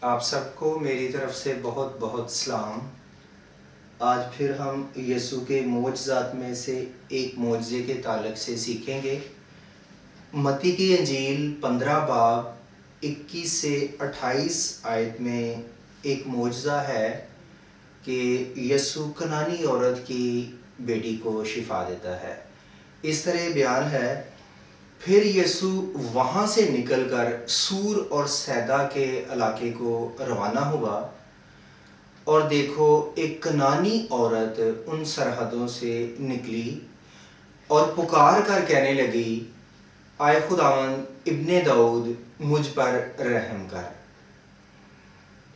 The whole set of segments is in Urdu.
آپ سب کو میری طرف سے بہت بہت سلام۔ آج پھر ہم یسوع کے معجزات میں سے ایک معجزے کے تعلق سے سیکھیں گے۔ متی کی انجیل 15 باب 21 سے 28 آیت میں ایک معجزہ ہے کہ یسوع کنعانی عورت کی بیٹی کو شفا دیتا ہے۔ اس طرح بیان ہے، پھر یسوع وہاں سے نکل کر سور اور سیدا کے علاقے کو روانہ ہوا، اور دیکھو ایک کنعانی عورت ان سرحدوں سے نکلی اور پکار کر کہنے لگی، آئے خداوند ابن داؤد مجھ پر رحم کر،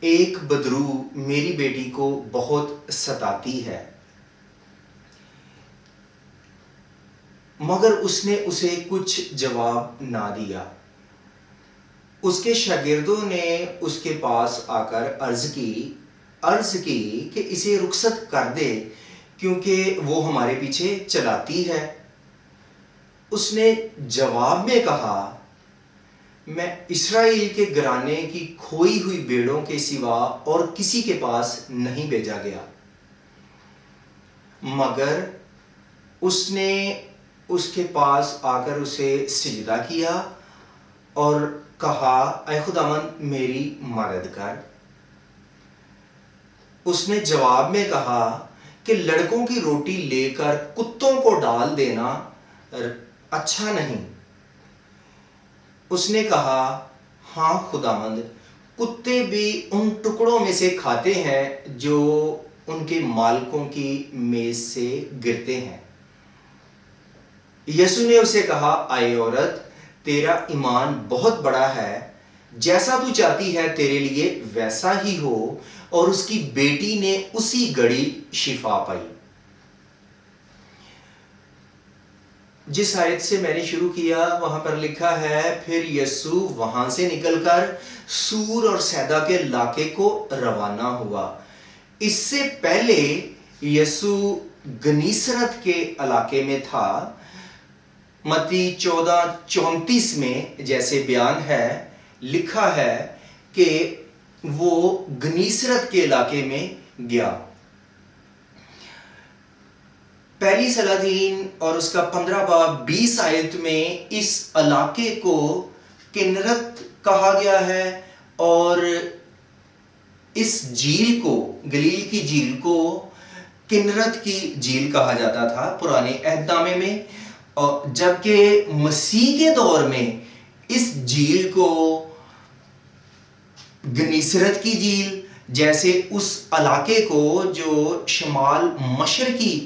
ایک بدرو میری بیٹی کو بہت ستاتی ہے۔ مگر اس نے اسے کچھ جواب نہ دیا۔ اس کے شاگردوں نے اس کے پاس آ کر عرض کی کہ اسے رخصت کر دے، کیونکہ وہ ہمارے پیچھے چلاتی ہے۔ اس نے جواب میں کہا، میں اسرائیل کے گھرانے کی کھوئی ہوئی بھیڑوں کے سوا اور کسی کے پاس نہیں بھیجا گیا۔ مگر اس نے اس کے پاس آ کر اسے سجدہ کیا اور کہا، اے خداوند میری مدد کر۔ اس نے جواب میں کہا کہ لڑکوں کی روٹی لے کر کتوں کو ڈال دینا اچھا نہیں۔ اس نے کہا، ہاں خداوند، کتے بھی ان ٹکڑوں میں سے کھاتے ہیں جو ان کے مالکوں کی میز سے گرتے ہیں۔ یسوع نے اسے کہا، اے عورت، تیرا ایمان بہت بڑا ہے، جیسا تو چاہتی ہے تیرے لیے ویسا ہی ہو۔ اور اس کی بیٹی نے اسی گھڑی شفا پائی۔ جس آیت سے میں نے شروع کیا وہاں پر لکھا ہے، پھر یسوع وہاں سے نکل کر سور اور سیدا کے علاقے کو روانہ ہوا۔ اس سے پہلے یسوع گنیسرت کے علاقے میں تھا۔ متی 14:34 میں جیسے بیان ہے، لکھا ہے کہ وہ گنیسرت کے علاقے میں گیا۔ پہلی سلاطین اور اس کا 15 باب 20 آیت میں اس علاقے کو کنرت کہا گیا ہے، اور اس جھیل کو، گلیل کی جھیل کو کنرت کی جھیل کہا جاتا تھا پرانے عہد نامے میں، جبکہ مسیح کے دور میں اس جھیل کو گنیسرت کی جھیل، جیسے اس علاقے کو جو شمال مشرقی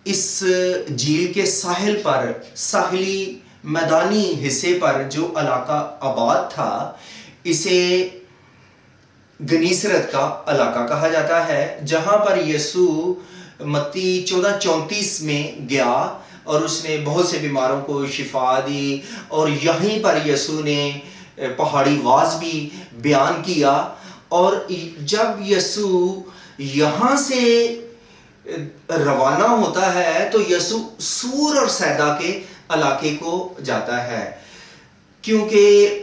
اس جھیل کے ساحل پر، ساحلی میدانی حصے پر جو علاقہ آباد تھا، اسے گنیسرت کا علاقہ کہا جاتا ہے، جہاں پر یسوع متی 14:34 میں گیا اور اس نے بہت سے بیماروں کو شفا دی، اور یہیں پر یسوع نے پہاڑی واز بھی بیان کیا۔ اور جب یسوع یہاں سے روانہ ہوتا ہے تو یسوع سور اور سیدا کے علاقے کو جاتا ہے، کیونکہ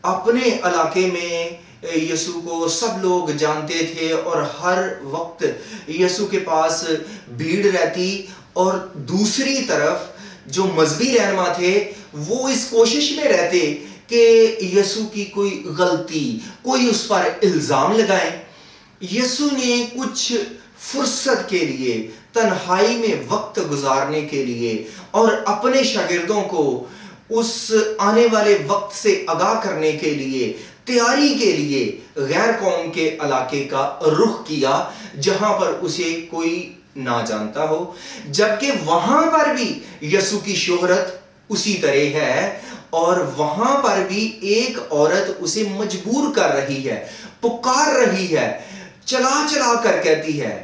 اپنے علاقے میں یسوع کو سب لوگ جانتے تھے اور ہر وقت یسوع کے پاس بھیڑ رہتی، اور دوسری طرف جو مذہبی رہنما تھے وہ اس کوشش میں رہتے کہ یسوع کی کوئی غلطی، کوئی اس پر الزام لگائیں۔ یسوع نے کچھ فرصت کے لیے، تنہائی میں وقت گزارنے کے لیے اور اپنے شاگردوں کو اس آنے والے وقت سے آگاہ کرنے کے لیے، تیاری کے لیے غیر قوم کے علاقے کا رخ کیا، جہاں پر اسے کوئی نہ جانتا ہو، جبکہ وہاں پر بھی یسوع کی شہرت اسی طرح ہے، اور وہاں پر بھی ایک عورت اسے مجبور کر رہی ہے، پکار رہی ہے، چلا چلا کر کہتی ہے،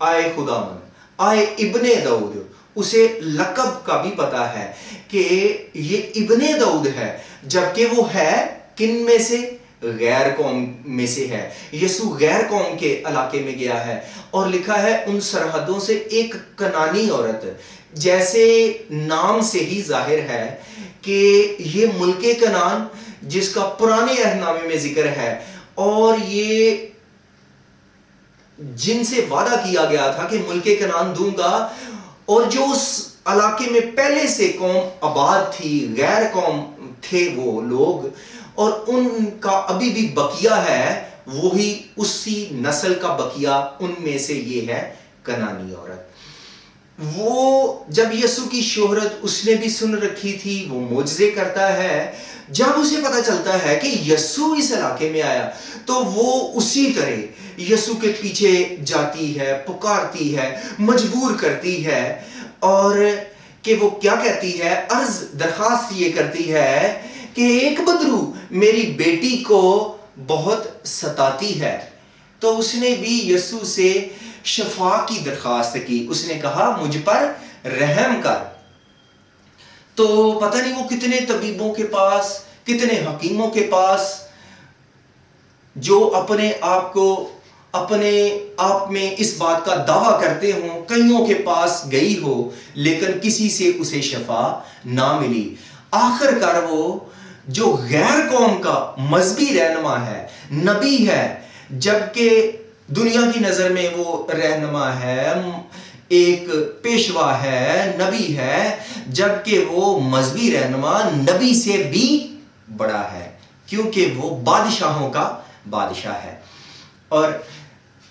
آئے خداوند، آئے ابن داؤد۔ اسے لقب کا بھی پتا ہے کہ یہ ابن داؤد ہے، جبکہ وہ ہے کن میں سے؟ غیر قوم میں سے ہے. یسوع غیر قوم کے علاقے میں گیا ہے اور لکھا ہے ان سرحدوں سے ایک کنانی عورت. جیسے نام سے ہی ظاہر ہے کہ یہ ملک کنعان جس کا پرانے عہد نامے میں ذکر ہے اور یہ جن سے وعدہ کیا گیا تھا کہ ملک کنعان دوں گا، اور جو اس علاقے میں پہلے سے قوم آباد تھی، غیر قوم تھے وہ لوگ، اور ان کا ابھی بھی بقیہ ہے، وہی اسی نسل کا بقیہ ان میں سے یہ ہے کنانی عورت. وہ جب یسوع کی شہرت اس نے بھی سن رکھی تھی، وہ معجزے کرتا ہے. جب اسے پتہ چلتا ہے کہ یسوع اس علاقے میں آیا تو وہ اسی طرح یسوع کے پیچھے جاتی ہے، پکارتی ہے، مجبور کرتی ہے، اور کہ وہ کیا کہتی ہے، عرض درخواست یہ کرتی ہے کہ ایک بدرو میری بیٹی کو بہت ستاتی ہے. تو اس نے بھی یسوع سے شفا کی درخواست کی. اس نے کہا مجھ پر رحم کر. تو پتہ نہیں وہ کتنے طبیبوں کے پاس، کتنے حکیموں کے پاس جو اپنے آپ میں اس بات کا دعویٰ کرتے ہوں، کئیوں کے پاس گئی ہو، لیکن کسی سے اسے شفا نہ ملی. آخر کار وہ جو غیر قوم کا مذہبی رہنما ہے، نبی ہے، جبکہ دنیا کی نظر میں وہ رہنما ہے، ایک پیشوا ہے، نبی ہے، جبکہ وہ مذہبی رہنما نبی سے بھی بڑا ہے، کیونکہ وہ بادشاہوں کا بادشاہ ہے. اور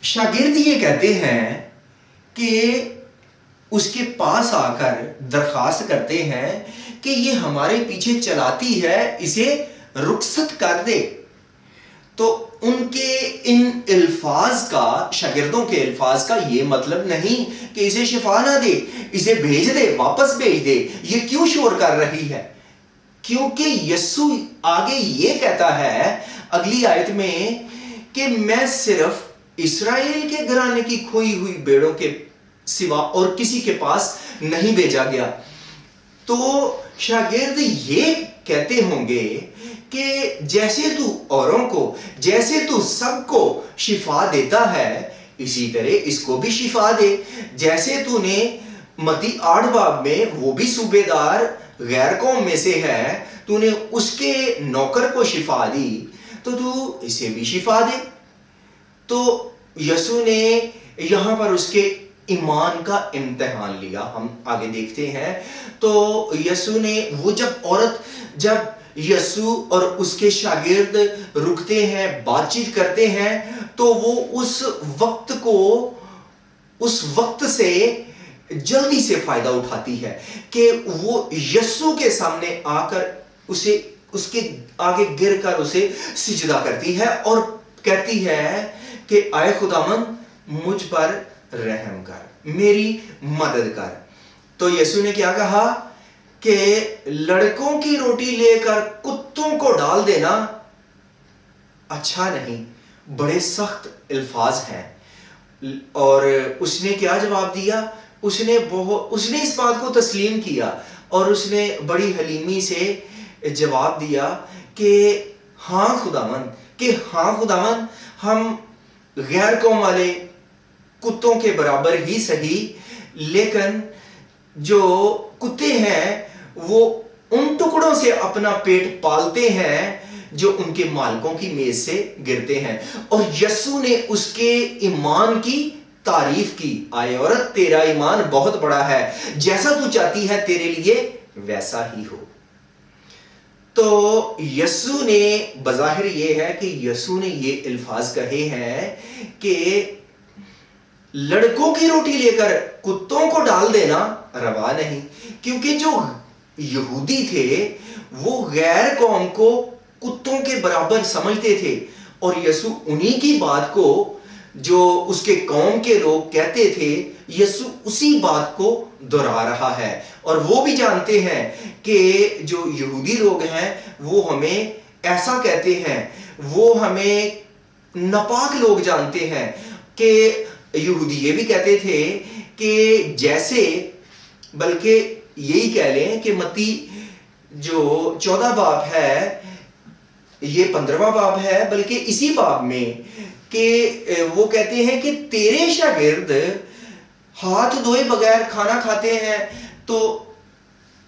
شاگرد یہ کہتے ہیں کہ اس کے پاس آ کر درخواست کرتے ہیں کہ یہ ہمارے پیچھے چلاتی ہے، اسے رخصت کر دے. تو ان کے ان الفاظ کا، شاگردوں کے الفاظ کا یہ مطلب نہیں کہ اسے شفا نہ دے، اسے بھیج دے، واپس بھیج دے، یہ کیوں شور کر رہی ہے. کیونکہ یسوع آگے یہ کہتا ہے اگلی آیت میں کہ میں صرف اسرائیل کے گھرانے کی کھوئی ہوئی بھیڑوں کے سوا اور کسی کے پاس نہیں بھیجا گیا. تو شاگرد یہ کہتے ہوں گے کہ جیسے تو اوروں کو، جیسے تو سب کو شفا دیتا ہے، اسی طرح اس کو بھی شفا دے. جیسے تو نے متی 8 باب میں وہ بھی صوبے دار غیر قوم میں سے ہے، تو نے اس کے نوکر کو شفا دی، تو اسے بھی شفا دے. تو یسوع نے یہاں پر اس کے ایمان کا امتحان لیا. ہم آگے دیکھتے ہیں. تو یسوع نے وہ جب یسوع اور اس کے شاگرد رکتے ہیں، بات چیت کرتے ہیں، تو وہ اس وقت سے جلدی سے فائدہ اٹھاتی ہے کہ وہ یسوع کے سامنے آ کر اس کے آگے گر کر اسے سجدہ کرتی ہے اور کہتی ہے کہ اے خداوند مجھ پر رحم کر، میری مدد کر. تو یسوع نے کیا کہا کہ لڑکوں کی روٹی لے کر کتوں کو ڈال دینا اچھا نہیں. بڑے سخت الفاظ ہیں. اور اس نے کیا جواب دیا؟ اس نے اس بات کو تسلیم کیا اور اس نے بڑی حلیمی سے جواب دیا کہ ہاں خداوند، ہم غیر قوم والے کتوں کے برابر ہی صحیح، لیکن جو کتے ہیں وہ ان ٹکڑوں سے اپنا پیٹ پالتے ہیں جو ان کے مالکوں کی میز سے گرتے ہیں. اور یسوع نے اس کے ایمان کی تعریف کی. آئے عورت، تیرا ایمان بہت بڑا ہے، جیسا تو چاہتی ہے تیرے لیے ویسا ہی ہو. تو یسوع نے بظاہر یہ ہے کہ یسوع نے یہ الفاظ کہے ہیں کہ لڑکوں کی روٹی لے کر کتوں کو ڈال دینا روا نہیں. کیونکہ جو یہودی تھے وہ غیر قوم کو کتوں کے برابر سمجھتے تھے، اور یسوع انہی کی بات کو جو اس کے قوم کے لوگ کہتے تھے، یسوع اسی بات کو دہرا رہا ہے. اور وہ بھی جانتے ہیں کہ جو یہودی لوگ ہیں وہ ہمیں ایسا کہتے ہیں، وہ ہمیں ناپاک لوگ جانتے ہیں. کہ یہودی یہ بھی کہتے تھے کہ جیسے، بلکہ یہی کہہ لیں کہ متی جو 14 باب ہے، یہ 15واں باب ہے، بلکہ اسی باب میں کہ وہ کہتے ہیں کہ تیرے شاگرد ہاتھ دھوئے بغیر کھانا کھاتے ہیں، تو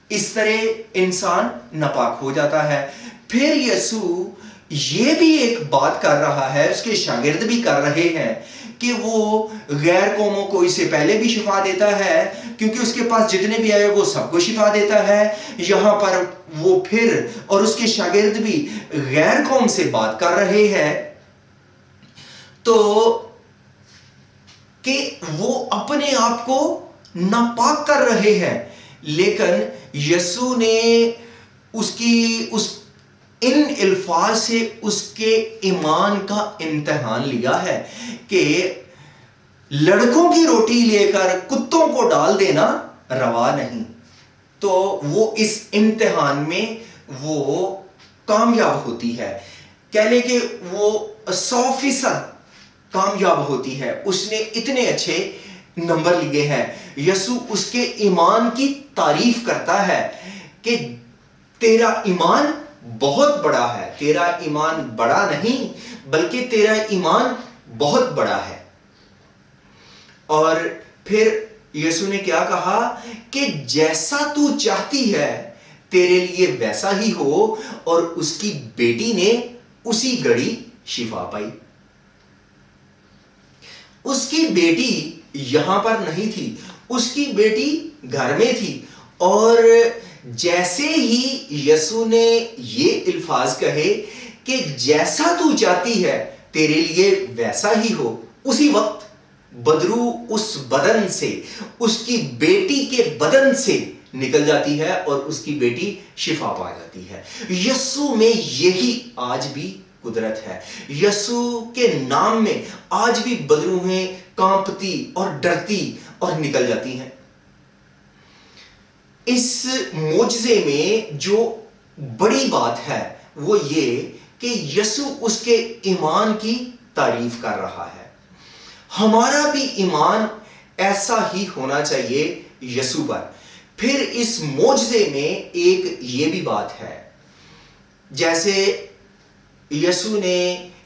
اس طرح انسان ناپاک ہو جاتا ہے۔ پھر یسوع یہ بھی ایک بات کر رہا ہے، اس کے شاگرد بھی کر رہے ہیں کہ وہ غیر قوموں کو اس سے پہلے بھی شفا دیتا ہے، کیونکہ اس کے پاس جتنے بھی آئے وہ سب کو شفا دیتا ہے۔ یہاں پر وہ پھر اور اس کے شاگرد بھی غیر قوم سے بات کر رہے ہیں، تو کہ وہ اپنے آپ کو ناپاک کر رہے ہیں، لیکن یسوع نے ان الفاظ سے اس کے ایمان کا امتحان لیا ہے کہ لڑکوں کی روٹی لے کر کتوں کو ڈال دینا روا نہیں۔ تو وہ اس امتحان میں وہ کامیاب ہوتی ہے، کہہ لیں کہ وہ 100% کامیاب ہوتی ہے۔ اس نے اتنے اچھے نمبر لیے ہیں۔ یسوع اس کے ایمان کی تعریف کرتا ہے کہ تیرا ایمان بہت بڑا ہے، تیرا ایمان بڑا نہیں بلکہ تیرا ایمان بہت بڑا ہے۔ اور پھر یسوع نے کیا کہا کہ جیسا تو چاہتی ہے تیرے لیے ویسا ہی ہو، اور اس کی بیٹی نے اسی گھڑی شفا پائی۔ اس کی بیٹی یہاں پر نہیں تھی، اس کی بیٹی گھر میں تھی، اور جیسے ہی یسوع نے یہ الفاظ کہے کہ جیسا تو چاہتی ہے تیرے لیے ویسا ہی ہو، اسی وقت بدرو اس بدن سے، اس کی بیٹی کے بدن سے نکل جاتی ہے اور اس کی بیٹی شفا پا جاتی ہے۔ یسوع میں یہی آج بھی قدرت ہے۔ یسوع کے نام میں آج بھی بدروہیں کانپتی اور ڈرتی اور نکل جاتی ہیں۔ اس معجزے میں جو بڑی بات ہے وہ یہ کہ یسوع اس کے ایمان کی تعریف کر رہا ہے۔ ہمارا بھی ایمان ایسا ہی ہونا چاہیے یسوع پر۔ پھر اس معجزے میں ایک یہ بھی بات ہے، جیسے یسوع نے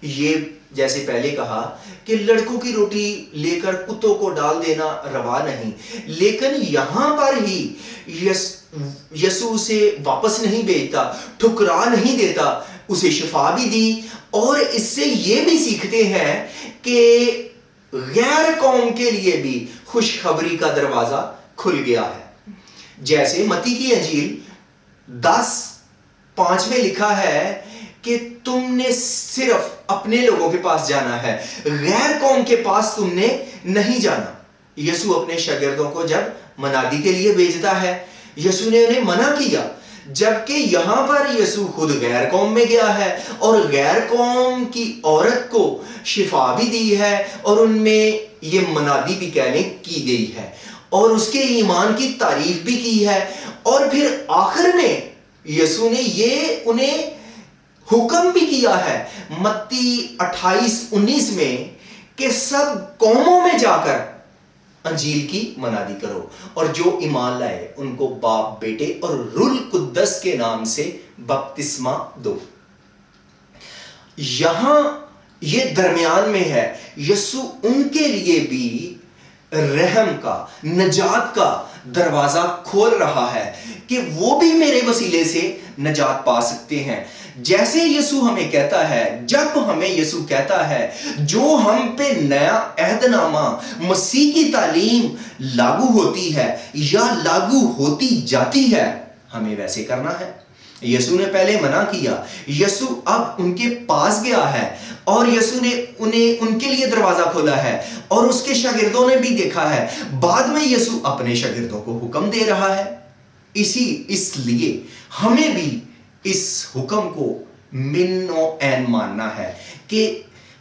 یہ جیسے پہلے کہا کہ لڑکوں کی روٹی لے کر کتوں کو ڈال دینا روا نہیں، لیکن یہاں پر ہی یسوع اسے واپس نہیں بھیجتا، ٹھکرا نہیں دیتا، اسے شفا بھی دی، اور اس سے یہ بھی سیکھتے ہیں کہ غیر قوم کے لیے بھی خوشخبری کا دروازہ کھل گیا ہے۔ جیسے متی کی انجیل 10:5 میں لکھا ہے کہ تم نے صرف اپنے لوگوں کے پاس جانا ہے، غیر قوم کے پاس تم نے نہیں جانا۔ یسوع اپنے شاگردوں کو جب منادی کے لیے بھیجتا ہے، یسوع نے انہیں منع کیا، جبکہ یہاں پر یسوع خود غیر قوم میں گیا ہے اور غیر قوم کی عورت کو شفا بھی دی ہے، اور ان میں یہ منادی بھی کہنے کی گئی ہے، اور اس کے ایمان کی تعریف بھی کی ہے۔ اور پھر آخر میں یسوع نے یہ انہیں حکم بھی کیا ہے متی 28:19 میں کہ سب قوموں میں جا کر انجیل کی منادی کرو، اور جو ایمان لائے ان کو باپ، بیٹے اور روح القدس کے نام سے بپتسمہ دو۔ یہاں یہ درمیان میں ہے، یسوع ان کے لیے بھی رحم کا، نجات کا دروازہ کھول رہا ہے کہ وہ بھی میرے وسیلے سے نجات پا سکتے ہیں۔ جیسے یسوع ہمیں کہتا ہے، جب ہمیں یسوع کہتا ہے جو ہم پہ نیا عہد نامہ مسیح کی تعلیم لاگو ہوتی ہے یا لاگو ہوتی جاتی ہے، ہمیں ویسے کرنا ہے۔ یسوع نے پہلے منع کیا، یسوع اب ان کے پاس گیا ہے اور یسوع نے ان کے لیے دروازہ کھولا ہے، اور اس کے شاگردوں نے بھی دیکھا ہے۔ بعد میں یسوع اپنے شاگردوں کو حکم دے رہا ہے۔ اس لیے ہمیں بھی اس حکم کو من و عین ماننا ہے کہ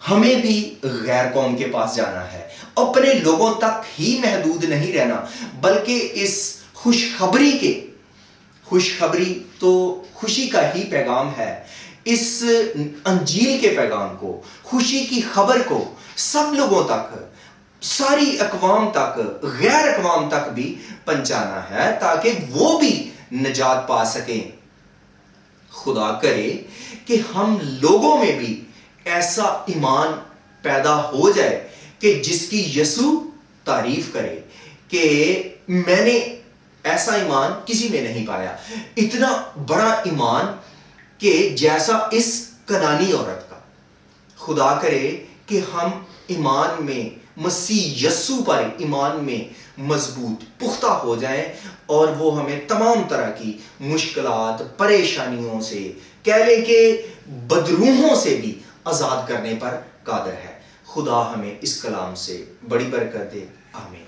ہمیں بھی غیر قوم کے پاس جانا ہے، اپنے لوگوں تک ہی محدود نہیں رہنا، بلکہ اس خوشخبری تو خوشی کا ہی پیغام ہے، اس انجیل کے پیغام کو، خوشی کی خبر کو سب لوگوں تک، ساری اقوام تک، غیر اقوام تک بھی پہنچانا ہے، تاکہ وہ بھی نجات پا سکیں، خدا کرے کہ ہم لوگوں میں بھی ایسا ایمان پیدا ہو جائے کہ جس کی یسوع تعریف کرے کہ میں نے ایسا ایمان کسی میں نہیں پایا، اتنا بڑا ایمان کہ جیسا اس کنانی عورت کا۔ خدا کرے کہ ہم ایمان میں، مسیح یسوع پر ایمان میں مضبوط پختہ ہو جائیں، اور وہ ہمیں تمام طرح کی مشکلات، پریشانیوں سے، کہہ لیں کہ بدروحوں سے بھی آزاد کرنے پر قادر ہے۔ خدا ہمیں اس کلام سے بڑی برکت دے، آمین۔